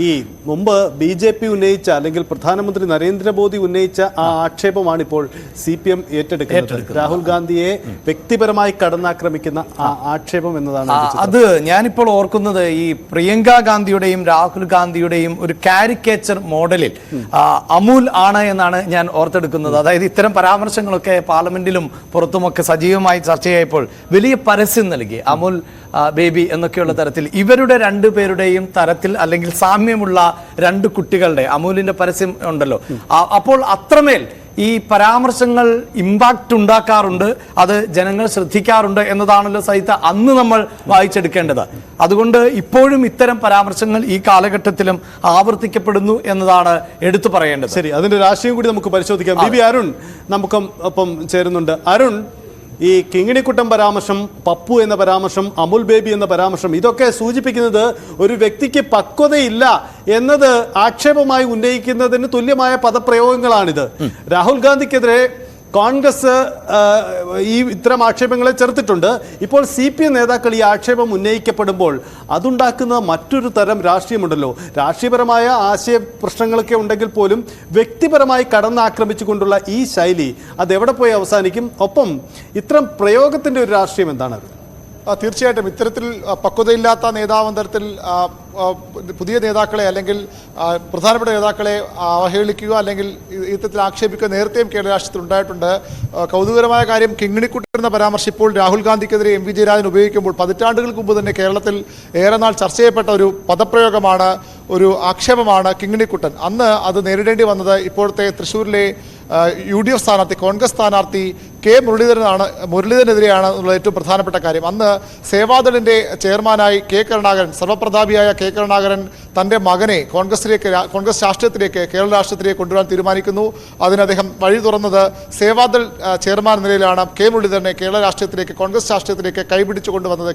ഈ മുമ്പ് BJP ഉന്നയിച്ച അല്ലെങ്കിൽ പ്രധാനമന്ത്രി നരേന്ദ്രമോദി ഉന്നയിച്ച ആ ആക്ഷേപമാണ് ഇപ്പോൾ CPM ഏറ്റെടുക്കുന്നത്. രാഹുൽ ഗാന്ധിയെ വ്യക്തിപരമായി കടന്നാക്രമിക്കുന്ന ആ ആക്ഷേപം എന്നതാണ്. അത് ഞാനിപ്പോൾ ഓർക്കുന്നത് ഈ പ്രിയങ്ക ഗാന്ധിയുടെയും രാഹുൽ ഗാന്ധിയുടെയും ഒരു കാരിക്കേച്ചർ മോഡലിൽ അമൂൽ ആണ് എന്നാണ് ഞാൻ ഓർത്തെടുക്കുന്നത്. അതായത് ഇത്തരം പരാമർശങ്ങളൊക്കെ പാർലമെന്റിലും പുറത്തുമൊക്കെ സജീവമായി ചർച്ചയായപ്പോൾ വലിയ പരസ്യം നൽകി. അമൂൽ ബേബി എന്നൊക്കെയുള്ള തരത്തിൽ ഇവരുടെ രണ്ടുപേരുടെയും തരത്തിൽ അല്ലെങ്കിൽ സാമ്യമുള്ള രണ്ട് കുട്ടികളുടെ അമൂലിന്റെ പരസ്യം ഉണ്ടല്ലോ. അപ്പോൾ അത്രമേൽ ഈ പരാമർശങ്ങൾ ഇമ്പാക്റ്റ് ഉണ്ടാക്കാറുണ്ട്, അത് ജനങ്ങൾ ശ്രദ്ധിക്കാറുണ്ട് എന്നതാണല്ലോ സഹിത അന്ന് നമ്മൾ വായിച്ചെടുക്കേണ്ടത്. അതുകൊണ്ട് ഇപ്പോഴും ഇത്തരം പരാമർശങ്ങൾ ഈ കാലഘട്ടത്തിലും ആവർത്തിക്കപ്പെടുന്നു എന്നതാണ് എടുത്തു പറയേണ്ടത്. ശരി, അതിന്റെ രാഷ്ട്രീയം കൂടി നമുക്ക് പരിശോധിക്കാം. ബി അരുൺ നമുക്കൊപ്പം ചേരുന്നുണ്ട്. അരുൺ, ഈ കിങ്ങിണിക്കുട്ടൻ പരാമർശം, പപ്പു എന്ന പരാമർശം, അമുൽ ബേബി എന്ന പരാമർശം, ഇതൊക്കെ സൂചിപ്പിക്കുന്നത് ഒരു വ്യക്തിക്ക് പക്വതയില്ല എന്നത് ആക്ഷേപമായി ഉന്നയിക്കുന്നതിന് തുല്യമായ പദപ്രയോഗങ്ങളാണിത്. രാഹുൽ ഗാന്ധിക്കെതിരെ കോൺഗ്രസ് ഇത്തരം ആക്ഷേപങ്ങളെ ചെറുത്തിട്ടുണ്ട്. ഇപ്പോൾ CPM നേതാക്കൾ ഈ ആക്ഷേപം ഉന്നയിക്കപ്പെടുമ്പോൾ അതുണ്ടാക്കുന്ന മറ്റൊരു തരം രാഷ്ട്രീയമുണ്ടല്ലോ. രാഷ്ട്രീയപരമായ ആശയ പ്രശ്നങ്ങളൊക്കെ ഉണ്ടെങ്കിൽ പോലും വ്യക്തിപരമായി കടന്നാക്രമിച്ചുകൊണ്ടുള്ള ഈ ശൈലി അതെവിടെ പോയി അവസാനിക്കും? ഒപ്പം ഇത്തരം പ്രയോഗത്തിൻ്റെ ഒരു രാഷ്ട്രീയം എന്താണ്? തീർച്ചയായിട്ടും ഇത്തരത്തിൽ പക്വതയില്ലാത്ത നേതാവെന്ന തരത്തിൽ പുതിയ നേതാക്കളെ അല്ലെങ്കിൽ പ്രധാനപ്പെട്ട നേതാക്കളെ അവഹേളിക്കുക അല്ലെങ്കിൽ ഇത്തരത്തിൽ ആക്ഷേപിക്കുക നേരത്തെയും കേരള രാഷ്ട്രീയത്തിൽ ഉണ്ടായിട്ടുണ്ട്. കൗതുകരമായ കാര്യം, കിങ്ങിണിക്കുട്ടൻ എന്ന പരാമർശം ഇപ്പോൾ രാഹുൽ ഗാന്ധിക്കെതിരെ MV ജയരാജൻ ഉപയോഗിക്കുമ്പോൾ പതിറ്റാണ്ടുകൾക്ക് മുമ്പ് തന്നെ കേരളത്തിൽ ഏറെ നാൾ ചർച്ച ചെയ്യപ്പെട്ട ഒരു പദപ്രയോഗമാണ്, ഒരു ആക്ഷേപമാണ് കിങ്ങിണിക്കുട്ടൻ. അന്ന് അത് നേരിടേണ്ടി വന്നത് ഇപ്പോഴത്തെ തൃശ്ശൂരിലെ UDF സ്ഥാനാർത്ഥി, കോൺഗ്രസ് സ്ഥാനാർത്ഥി K മുരളീധരനെതിരെയാണ് എന്നുള്ള ഏറ്റവും പ്രധാനപ്പെട്ട കാര്യം. അന്ന് സേവാദളിൻ്റെ ചെയർമാനായി സർവപ്രതാപിയായ K കരുണാകരൻ തൻ്റെ മകനെ കോൺഗ്രസ് രാഷ്ട്രീയത്തിലേക്ക്, കേരള രാഷ്ട്രീയത്തിലേക്ക് കൊണ്ടുവരാൻ തീരുമാനിക്കുന്നു. അതിന് അദ്ദേഹം വഴി തുറന്നത് സേവാദൾ ചെയർമാൻ നിലയിലാണ് K മുരളീധരനെ കേരള രാഷ്ട്രീയത്തിലേക്ക്, കോൺഗ്രസ് രാഷ്ട്രീയത്തിലേക്ക് കൈപിടിച്ചു കൊണ്ടുവന്നത്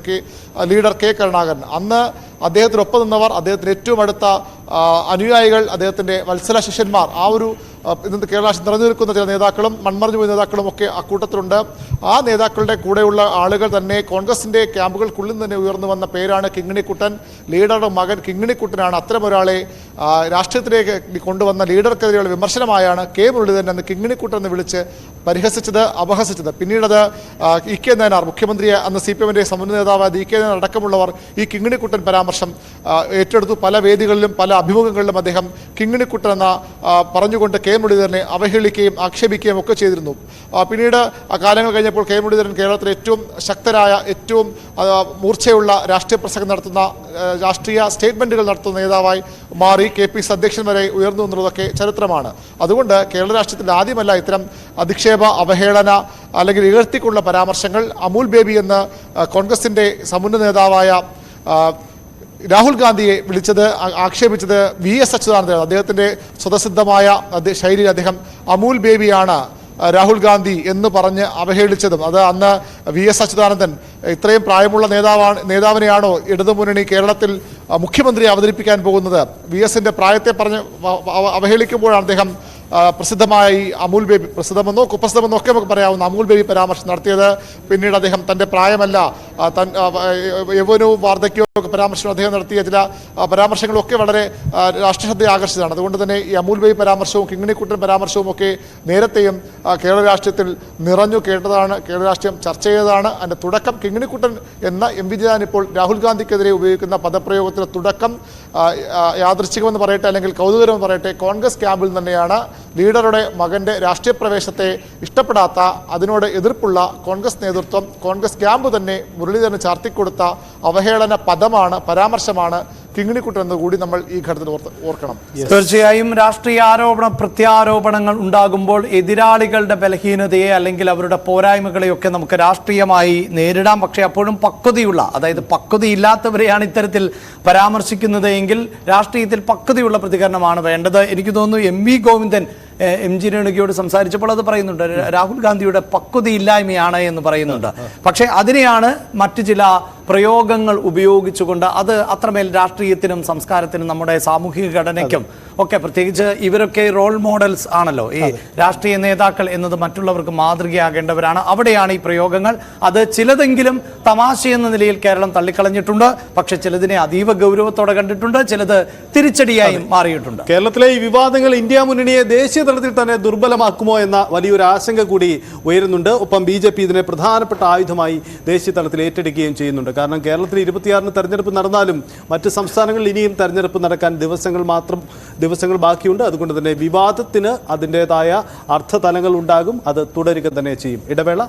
ലീഡർ K കരുണാകരൻ. അന്ന് അദ്ദേഹത്തിനൊപ്പം നിന്നവർ, അദ്ദേഹത്തിന് ഏറ്റവും അടുത്ത അനുയായികൾ, അദ്ദേഹത്തിൻ്റെ വത്സല ശിഷ്യന്മാർ, ആ ഒരു ഇന്നത്തെ കേരള രാഷ്ട്രീയം നിറഞ്ഞു നിൽക്കുന്ന ചില നേതാക്കളും മൺമറഞ്ഞു പോയ നേതാക്കളും ഒക്കെ അക്കൂട്ടത്തിലുണ്ട്. ആ നേതാക്കളുടെ കൂടെയുള്ള ആളുകൾ തന്നെ കോൺഗ്രസിൻ്റെ ക്യാമ്പുകൾക്കുള്ളിൽ തന്നെ ഉയർന്നു വന്ന പേരാണ് കിങ്ങിണിക്കുട്ടൻ. ലീഡറുടെ മകൻ കിങ്ങിണിക്കുട്ടനാണ് അത്തരം ഒരാളെ രാഷ്ട്രീയത്തിലേക്ക് കൊണ്ടുവന്ന ലീഡർക്കെതിരെയുള്ള വിമർശനമായാണ് K മുരളീധരൻ എന്ന് കിങ്ങിണിക്കുട്ടൻ എന്ന് വിളിച്ച് പരിഹസിച്ചത്, അപഹസിച്ചത്. പിന്നീടത് EK നായനാർ, മുഖ്യമന്ത്രിയെ അന്ന് CPMൻ്റെ സമുന്നത നേതാവായ EK നായനാർ അടക്കമുള്ളവർ ഈ കിങ്ങിണിക്കുട്ടൻ പരാമർശം ഏറ്റെടുത്തു. പല വേദികളിലും പല അഭിമുഖങ്ങളിലും അദ്ദേഹം കിങ്ങിണിക്കുട്ടൻ എന്ന പറഞ്ഞുകൊണ്ട് K മുരളീധരനെ അവഹേളിക്കുകയും ആക്ഷേപിക്കുകയും ഒക്കെ ചെയ്തിരുന്നു. പിന്നീട് കാലങ്ങൾ കഴിഞ്ഞപ്പോൾ K മുരളീധരൻ കേരളത്തിലെ ഏറ്റവും ശക്തരായ, ഏറ്റവും മൂർച്ചയുള്ള രാഷ്ട്രീയ പ്രസംഗം നടത്തുന്ന, രാഷ്ട്രീയ സ്റ്റേറ്റ്മെൻറ്റുകൾ നടത്തുന്ന നേതാവായി മാറി. KPC അധ്യക്ഷൻ വരെ ഉയർന്നു എന്നുള്ളതൊക്കെ ചരിത്രമാണ്. അതുകൊണ്ട് കേരള രാഷ്ട്രീയത്തിൽ ആദ്യമല്ല ഇത്തരം അധിക്ഷേപ, അവഹേളന അല്ലെങ്കിൽ ഇകഴ്ത്തിക്കുള്ള പരാമർശങ്ങൾ. അമൂൽ ബേബി എന്ന് കോൺഗ്രസിൻ്റെ സമുന്നത നേതാവായ രാഹുൽ ഗാന്ധിയെ ആക്ഷേപിച്ചത് VS അച്യുതാനന്ദനാണ്. അദ്ദേഹത്തിൻ്റെ സ്വതസിദ്ധമായ ശൈലിയിൽ അദ്ദേഹം അമൂൽ ബേബിയാണ് രാഹുൽ ഗാന്ധി എന്ന് പറഞ്ഞ് അവഹേളിച്ചതും. അത് അന്ന് VS അച്യുതാനന്ദൻ ഇത്രയും പ്രായമുള്ള നേതാവിനെയാണോ ഇടതുമുന്നണി കേരളത്തിൽ മുഖ്യമന്ത്രി അവതരിപ്പിക്കാൻ പോകുന്നത്? VSൻ്റെ പ്രായത്തെ പറഞ്ഞ് അവഹേളിക്കുമ്പോഴാണ് അദ്ദേഹം പ്രസിദ്ധമായി അമൂൽ ബേബി, പ്രസിദ്ധമെന്നോ കുപ്രസിദ്ധമെന്നോ ഒക്കെ നമുക്ക് പറയാവുന്ന അമൂൽ ബേബി പരാമർശം നടത്തിയത്. പിന്നീട് അദ്ദേഹം തൻ്റെ പ്രായമല്ല, യൗവനവും വാർദ്ധക്യവും ഒക്കെ പരാമർശം അദ്ദേഹം നടത്തിയ ചില പരാമർശങ്ങളൊക്കെ വളരെ രാഷ്ട്രീയ ശ്രദ്ധയെ ആകർഷിച്ചതാണ്. അതുകൊണ്ട് തന്നെ ഈ അമൂൽ ബേബി പരാമർശവും കിങ്ങിണിക്കുട്ടൻ പരാമർശവും ഒക്കെ നേരത്തെയും കേരള രാഷ്ട്രീയത്തിൽ നിറഞ്ഞു കേട്ടതാണ്, കേരള രാഷ്ട്രീയം ചർച്ച ചെയ്തതാണ്. അതിൻ്റെ തുടക്കം കിങ്ങിണിക്കുട്ടൻ എന്ന MV ജയരാജൻ ഇപ്പോൾ രാഹുൽ ഗാന്ധിക്കെതിരെ ഉപയോഗിക്കുന്ന പദപ്രയോഗത്തിൻ്റെ തുടക്കം യാദൃച്ഛികമെന്ന് പറയട്ടെ അല്ലെങ്കിൽ കൗതുകരമെന്ന് പറയട്ടെ, കോൺഗ്രസ് ക്യാമ്പിൽ തന്നെയാണ്. ലീഡറുടെ മകൻ്റെ രാഷ്ട്രീയ പ്രവേശത്തെ ഇഷ്ടപ്പെടാത്ത, അതിനോട് എതിർപ്പുള്ള കോൺഗ്രസ് നേതൃത്വം, കോൺഗ്രസ് ക്യാമ്പ് തന്നെ മുരളീധരന് ചാർത്തിക്കൊടുത്ത അവഹേളന പദമാണ്, പരാമർശമാണ് കിങ്ങിണിക്കുട്ടൻ എന്ന് കൂടി നമ്മൾ ഈ ഘട്ടത്തിൽ ഓർക്കണം. തീർച്ചയായും രാഷ്ട്രീയ ആരോപണ പ്രത്യാരോപണങ്ങൾ ഉണ്ടാകുമ്പോൾ എതിരാളികളുടെ ബലഹീനതയെ അല്ലെങ്കിൽ അവരുടെ പോരായ്മകളെയൊക്കെ നമുക്ക് രാഷ്ട്രീയമായി നേരിടാം. പക്ഷേ അപ്പോഴും പക്വതയുള്ള, അതായത് പക്വതയില്ലാത്തവരെയാണ് ഇത്തരത്തിൽ പരാമർശിക്കുന്നത് എങ്കിൽ രാഷ്ട്രീയത്തിൽ പക്വതയുള്ള പ്രതികരണമാണ് വേണ്ടത്. എനിക്ക് തോന്നുന്നു MV ഗോവിന്ദൻ MG രേണുകയോട് സംസാരിച്ചപ്പോൾ അത് പറയുന്നുണ്ട്. രാഹുൽ ഗാന്ധിയുടെ പക്വതയില്ലായ്മയാണ് എന്ന് പറയുന്നുണ്ട്. പക്ഷേ അതിനെയാണ് മറ്റു ചില പ്രയോഗങ്ങൾ ഉപയോഗിച്ചുകൊണ്ട് അത് അത്രമേൽ രാഷ്ട്രീയത്തിനും സംസ്കാരത്തിനും നമ്മുടെ സാമൂഹിക ഘടനയ്ക്കും ഒക്കെ, പ്രത്യേകിച്ച് ഇവരൊക്കെ റോൾ മോഡൽസ് ആണല്ലോ. ഈ രാഷ്ട്രീയ നേതാക്കൾ എന്നത് മറ്റുള്ളവർക്ക് മാതൃകയാകേണ്ടവരാണ്. അവിടെയാണ് ഈ പ്രയോഗങ്ങൾ. അത് ചിലതെങ്കിലും തമാശ എന്ന നിലയിൽ കേരളം തള്ളിക്കളഞ്ഞിട്ടുണ്ട്. പക്ഷെ ചിലതിനെ അതീവ ഗൗരവത്തോടെ കണ്ടിട്ടുണ്ട്, ചിലത് തിരിച്ചടിയായും മാറിയിട്ടുണ്ട്. കേരളത്തിലെ ഈ വിവാദങ്ങൾ ഇന്ത്യ മുന്നണിയെ ദേശീയ തലത്തിൽ തന്നെ ദുർബലമാക്കുമോ എന്ന വലിയൊരു ആശങ്ക കൂടി ഉയരുന്നുണ്ട്. ഒപ്പം BJP ഇതിനെ പ്രധാനപ്പെട്ട ആയുധമായി ദേശീയ തലത്തിൽ ഏറ്റെടുക്കുകയും ചെയ്യുന്നുണ്ട്. കാരണം കേരളത്തിൽ 26-ന് തെരഞ്ഞെടുപ്പ് നടന്നാലും മറ്റ് സംസ്ഥാനങ്ങളിൽ ഇനിയും തെരഞ്ഞെടുപ്പ് നടക്കാൻ ദിവസങ്ങൾ ബാക്കിയുണ്ട്. അതുകൊണ്ട് തന്നെ വിവാദത്തിന് അതിൻ്റെതായ അർത്ഥതലങ്ങൾ ഉണ്ടാകും. അത് തുടരുക തന്നെ ചെയ്യും. ഇടവേള.